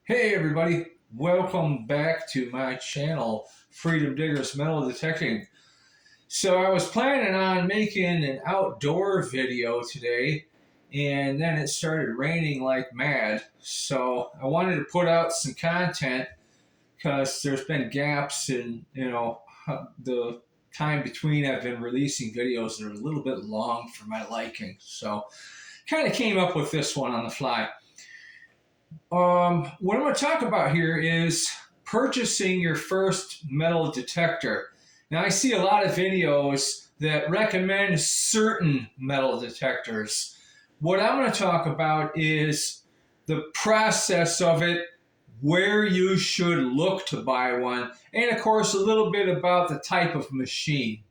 Hey everybody, welcome back to my channel, Freedom Diggers Metal Detecting. So I was planning on making an outdoor video today, and then it started raining like mad. So I wanted to put out some content because there's been gaps in, the time between I've been releasing videos that are a little bit long for my liking. So kind of came up with this one on the fly. What I'm going to talk about here is purchasing your first metal detector. Now, I see a lot of videos that recommend certain metal detectors. What I'm going to talk about is the process of it, where you should look to buy one, and of course, a little bit about the type of machine.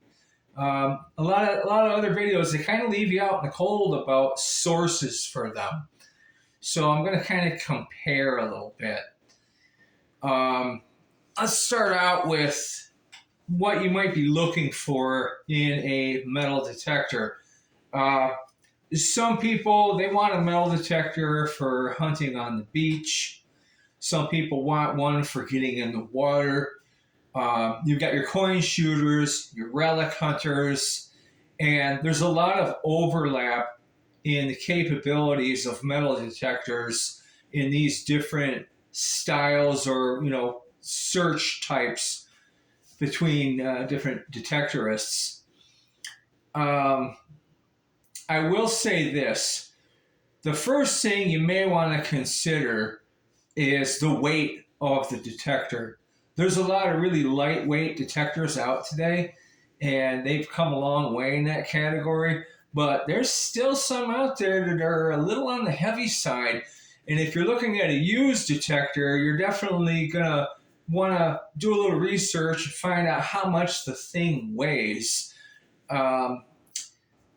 A lot of other videos, they kind of leave you out in the cold about sources for them. So I'm going to kind of compare a little bit. Um, let's start out with what you might be looking for in a metal detector. Uh, some people, they want a metal detector for hunting on the beach. Some people want one for getting in the water. You've got your coin shooters, your relic hunters, and there's a lot of overlap in the capabilities of metal detectors in these different styles or search types between different detectorists. Um, I will say this: the first thing you may want to consider is the weight of the detector. There's a lot of really lightweight detectors out today, and they've come a long way in that category. But there's still some out there that are a little on the heavy side. And if you're looking at a used detector, you're definitely going to want to do a little research and find out how much the thing weighs. Um,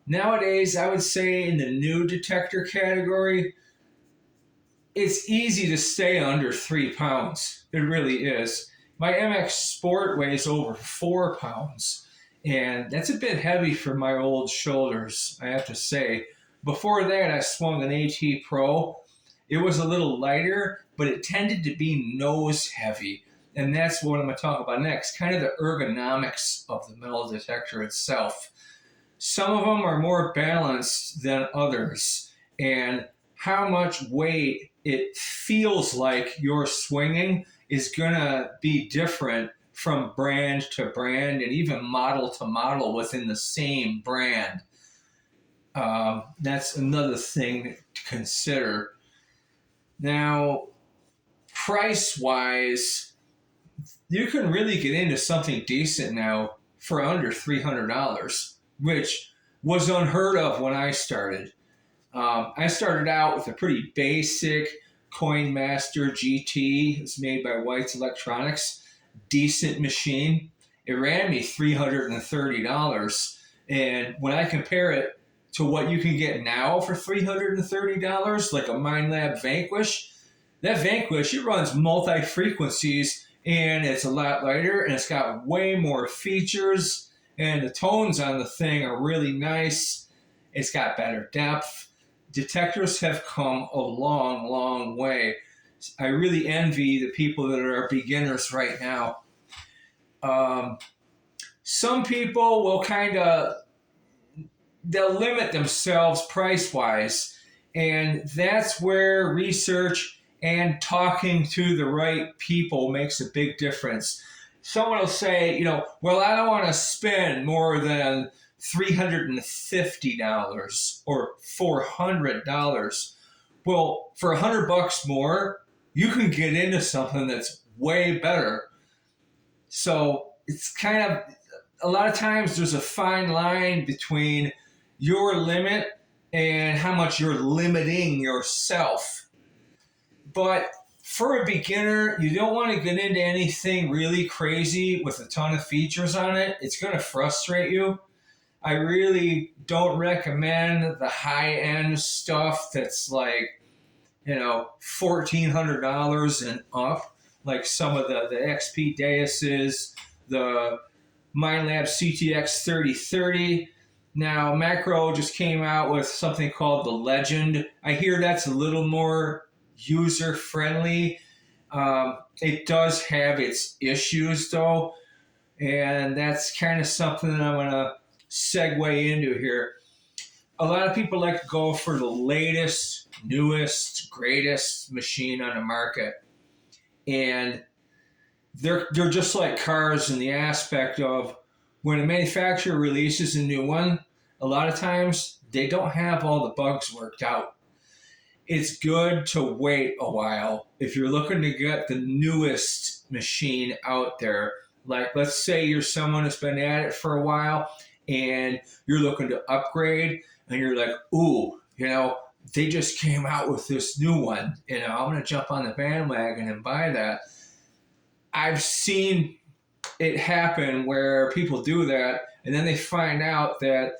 Nowadays, I would say in the new detector category, it's easy to stay under 3 pounds. It really is. My MX Sport weighs over 4 pounds, and that's a bit heavy for my old shoulders, I have to say. Before that, I swung an AT Pro. It was a little lighter, but it tended to be nose heavy. And that's what I'm going to talk about next, kind of the ergonomics of the metal detector itself. Some of them are more balanced than others, and how much weight it feels like you're swinging is going to be different from brand to brand and even model to model within the same brand. That's another thing to consider. Now, price wise, you can really get into something decent now for under $300, which was unheard of when I started. I started out with a pretty basic Coin Master GT. It's made by White's Electronics. Decent machine. It ran me $330. And when I compare it to what you can get now for $330, like a MindLab Vanquish, that Vanquish, it runs multi frequencies and it's a lot lighter and it's got way more features. And the tones on the thing are really nice. It's got better depth. Detectors have come a long, long way. I really envy the people that are beginners right now. Um, some people will they'll limit themselves price wise, and that's where research and talking to the right people makes a big difference. Someone will say, well, I don't want to spend more than $350 or $400. Well, for $100 more, you can get into something that's way better. So it's kind of a lot of times there's a fine line between your limit and how much you're limiting yourself. But for a beginner, you don't want to get into anything really crazy with a ton of features on it. It's going to frustrate you. I really don't recommend the high end stuff that's like, $1,400 and up, like some of the XP Deuses, the MindLab CTX 3030. Now, Macro just came out with something called the Legend. I hear that's a little more user friendly. It does have its issues, though, and that's kind of something that I'm going to segue into here. A lot of people like to go for the latest, newest, greatest machine on the market, and they're just like cars in the aspect of when a manufacturer releases a new one, a lot of times they don't have all the bugs worked out. It's good to wait a while if you're looking to get the newest machine out there. Like, let's say you're someone that's been at it for a while and you're looking to upgrade, and you're like, ooh, they just came out with this new one. I'm going to jump on the bandwagon and buy that. I've seen it happen where people do that, and then they find out that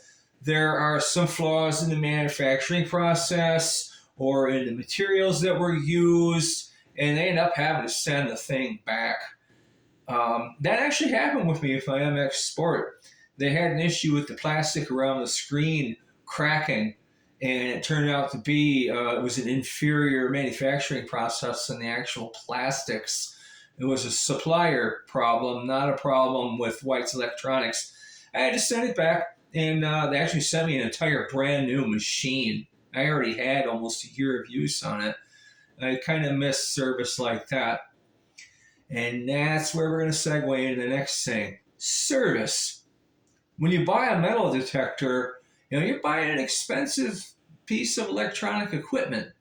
there are some flaws in the manufacturing process or in the materials that were used, and they end up having to send the thing back. That actually happened with me with my MX Sport. They had an issue with the plastic around the screen cracking, and it turned out to be it was an inferior manufacturing process than the actual plastics. It was a supplier problem, not a problem with White's Electronics. I had to send it back, and they actually sent me an entire brand new machine. I already had almost a year of use on it. I kind of miss service like that. And that's where we're going to segue into the next thing. Service. When you buy a metal detector, you're buying an expensive piece of electronic equipment.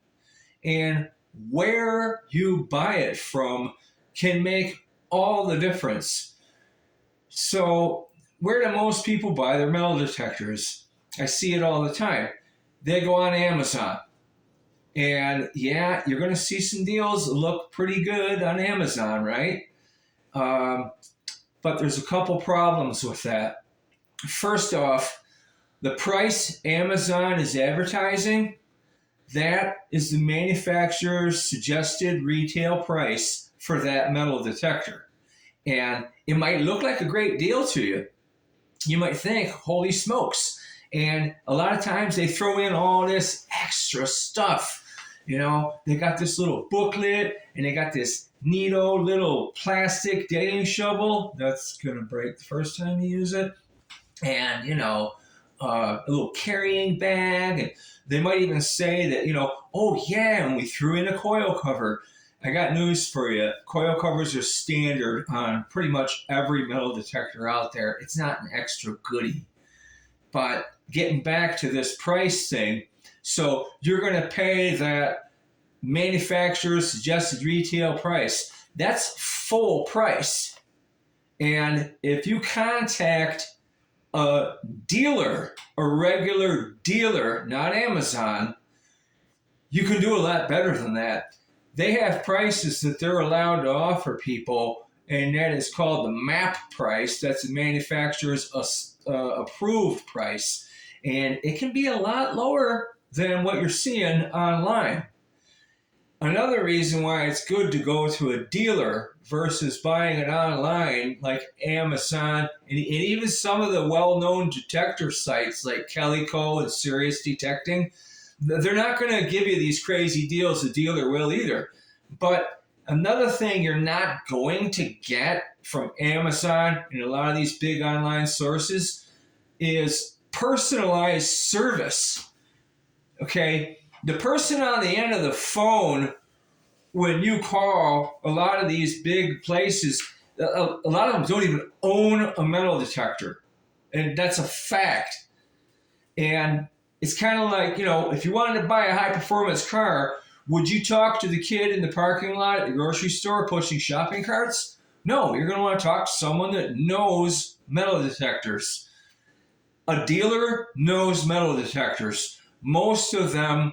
And where you buy it from can make all the difference. So, where do most people buy their metal detectors? I see it all the time. They go on Amazon. And yeah, you're going to see some deals that look pretty good on Amazon, right? But there's a couple problems with that. First off, the price Amazon is advertising, that is the manufacturer's suggested retail price for that metal detector. And it might look like a great deal to you. You might think, holy smokes. And a lot of times they throw in all this extra stuff. They got this little booklet, and they got this neato little plastic dating shovel that's going to break the first time you use it. And, a little carrying bag. And they might even say that, oh yeah, and we threw in a coil cover. I got news for you. Coil covers are standard on pretty much every metal detector out there. It's not an extra goodie. But getting back to this price thing, so you're going to pay that manufacturer's suggested retail price. That's full price. And if you contact a dealer, a regular dealer, not Amazon, you can do a lot better than that. They have prices that they're allowed to offer people, and that is called the MAP price. That's the manufacturer's approved price. And it can be a lot lower than what you're seeing online. Another reason why it's good to go to a dealer versus buying it online like Amazon and even some of the well-known detector sites like Calico and Serious Detecting, they're not going to give you these crazy deals. The dealer will either. But another thing you're not going to get from Amazon and a lot of these big online sources is personalized service. Okay? The person on the end of the phone, when you call a lot of these big places, a lot of them don't even own a metal detector. And that's a fact. And it's kind of like, if you wanted to buy a high-performance car, would you talk to the kid in the parking lot at the grocery store pushing shopping carts? No, you're going to want to talk to someone that knows metal detectors. A dealer knows metal detectors. Most of them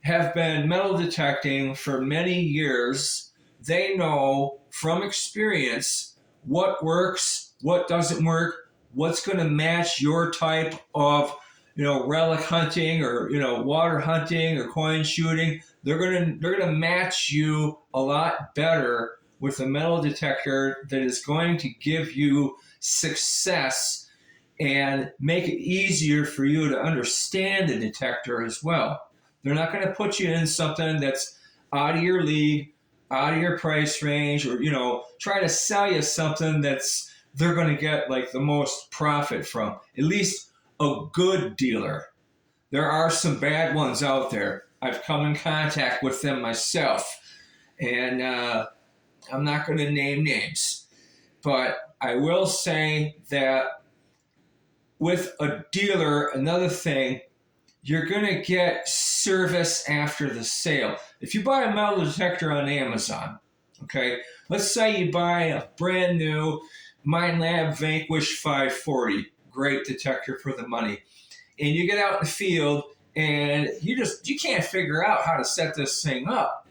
have been metal detecting for many years. They know from experience what works, what doesn't work, what's going to match your type of, relic hunting or, water hunting or coin shooting. They're going to match you a lot better with a metal detector that is going to give you success and make it easier for you to understand the detector as well. They're not going to put you in something that's out of your league, out of your price range, or try to sell you something they're going to get like the most profit from. At least a good dealer. There are some bad ones out there. I've come in contact with them myself, and I'm not going to name names, but I will say that with a dealer, another thing, you're going to get service after the sale. If you buy a metal detector on Amazon, okay, let's say you buy a brand new MindLab Vanquish 540, great detector for the money, and you get out in the field and you can't figure out how to set this thing up.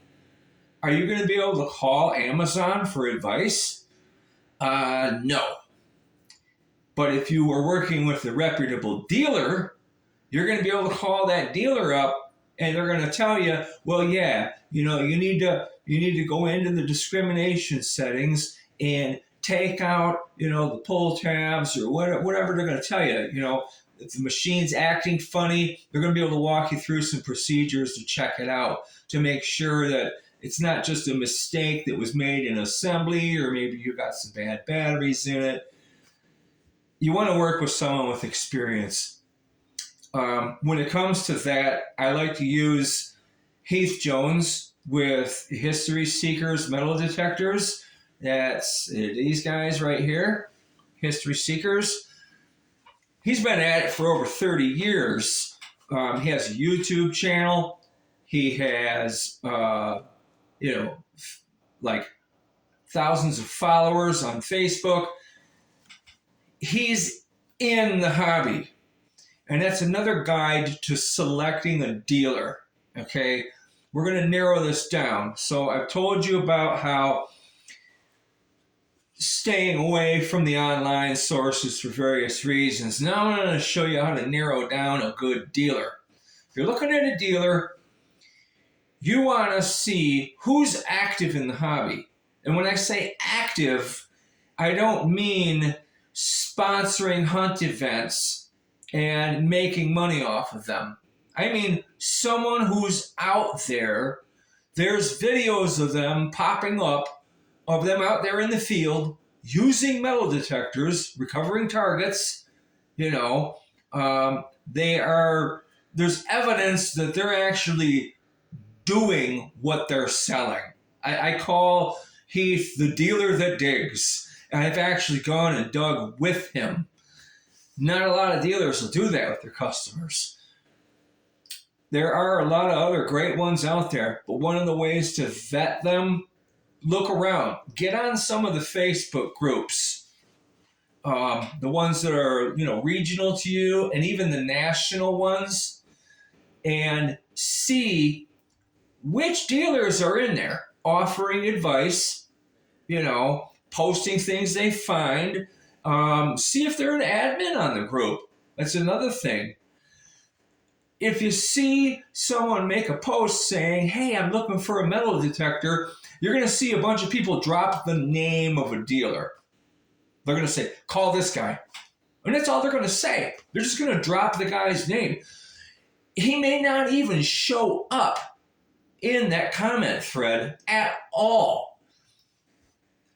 Are you going to be able to call Amazon for advice? No. But if you were working with a reputable dealer, you're going to be able to call that dealer up, and they're going to tell you, well, yeah, you need to go into the discrimination settings and take out, the pull tabs or whatever they're going to tell you. If the machine's acting funny, they're going to be able to walk you through some procedures to check it out, to make sure that it's not just a mistake that was made in assembly, or maybe you got some bad batteries in it. You want to work with someone with experience. When it comes to that, I like to use Heath Jones with History Seekers metal detectors. That's these guys right here, History Seekers. He's been at it for over 30 years. He has a YouTube channel. He has, like thousands of followers on Facebook. He's in the hobby. And that's another guide to selecting a dealer. Okay, we're going to narrow this down. So I've told you about how staying away from the online sources for various reasons. Now I'm going to show you how to narrow down a good dealer. If you're looking at a dealer, you want to see who's active in the hobby. And when I say active, I don't mean sponsoring hunt events and making money off of them. I mean someone who's out there. There's videos of them popping up, of them out there in the field using metal detectors, recovering targets. There's evidence that they're actually doing what they're selling. I call Heath the dealer that digs. And I've actually gone and dug with him. Not a lot of dealers will do that with their customers. There are a lot of other great ones out there, but one of the ways to vet them, look around. Get on some of the Facebook groups. The ones that are, regional to you, and even the national ones, and see which dealers are in there offering advice, posting things they find. See if they're an admin on the group. That's another thing. If you see someone make a post saying, hey, I'm looking for a metal detector, you're going to see a bunch of people drop the name of a dealer. They're going to say, call this guy. And that's all they're going to say. They're just going to drop the guy's name. He may not even show up in that comment thread at all.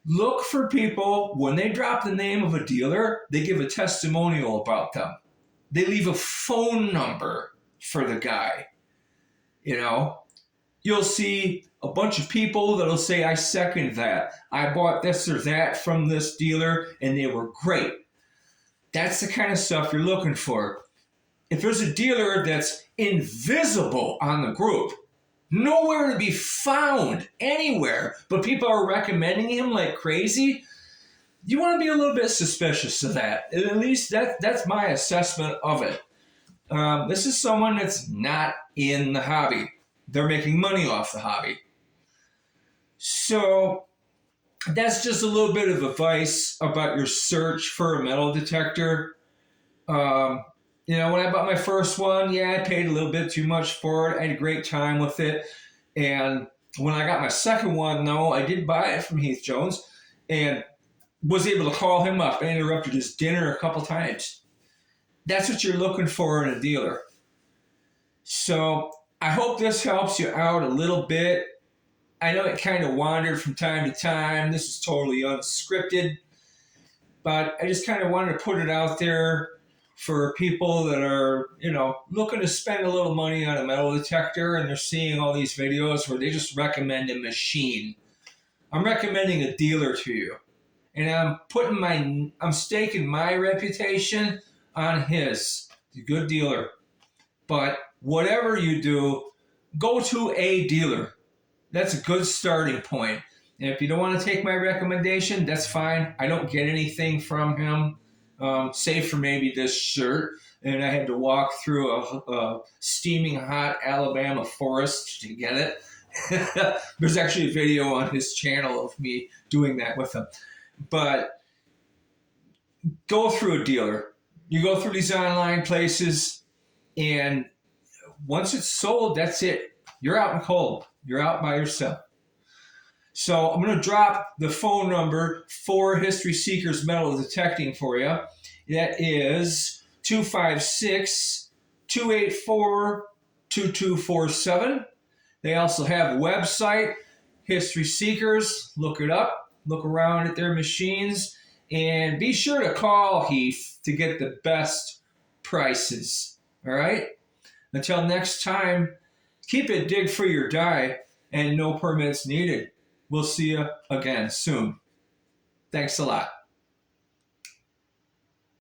Look for people, when they drop the name of a dealer, they give a testimonial about them. They leave a phone number for the guy. You'll see a bunch of people that'll say, I second that. I bought this or that from this dealer and they were great. That's the kind of stuff you're looking for. If there's a dealer that's invisible on the group, nowhere to be found anywhere, but people are recommending him like crazy, you want to be a little bit suspicious of that. At least that's my assessment of it. This is someone that's not in the hobby. They're making money off the hobby. So that's just a little bit of advice about your search for a metal detector. When I bought my first one, I paid a little bit too much for it. I had a great time with it. And when I got my second one, though, I did buy it from Heath Jones and was able to call him up. I interrupted his dinner a couple times. That's what you're looking for in a dealer. So I hope this helps you out a little bit. I know it kind of wandered from time to time. This is totally unscripted, but I just kind of wanted to put it out there for people that are, looking to spend a little money on a metal detector and they're seeing all these videos where they just recommend a machine. I'm recommending a dealer to you. And I'm staking my reputation on his. He's a good dealer. But whatever you do, go to a dealer. That's a good starting point. And if you don't want to take my recommendation, that's fine. I don't get anything from him, save for maybe this shirt. And I had to walk through a steaming hot Alabama forest to get it. There's actually a video on his channel of me doing that with him. But go through a dealer. You go through these online places, and once it's sold, that's it. You're out in cold. You're out by yourself. So I'm going to drop the phone number for History Seekers Metal Detecting for you. That is 256-284-2247. They also have a website, History Seekers. Look it up. Look around at their machines. And be sure to call Heath to get the best prices. All right? Until next time, keep it dig for your die and no permits needed. We'll see you again soon. Thanks a lot.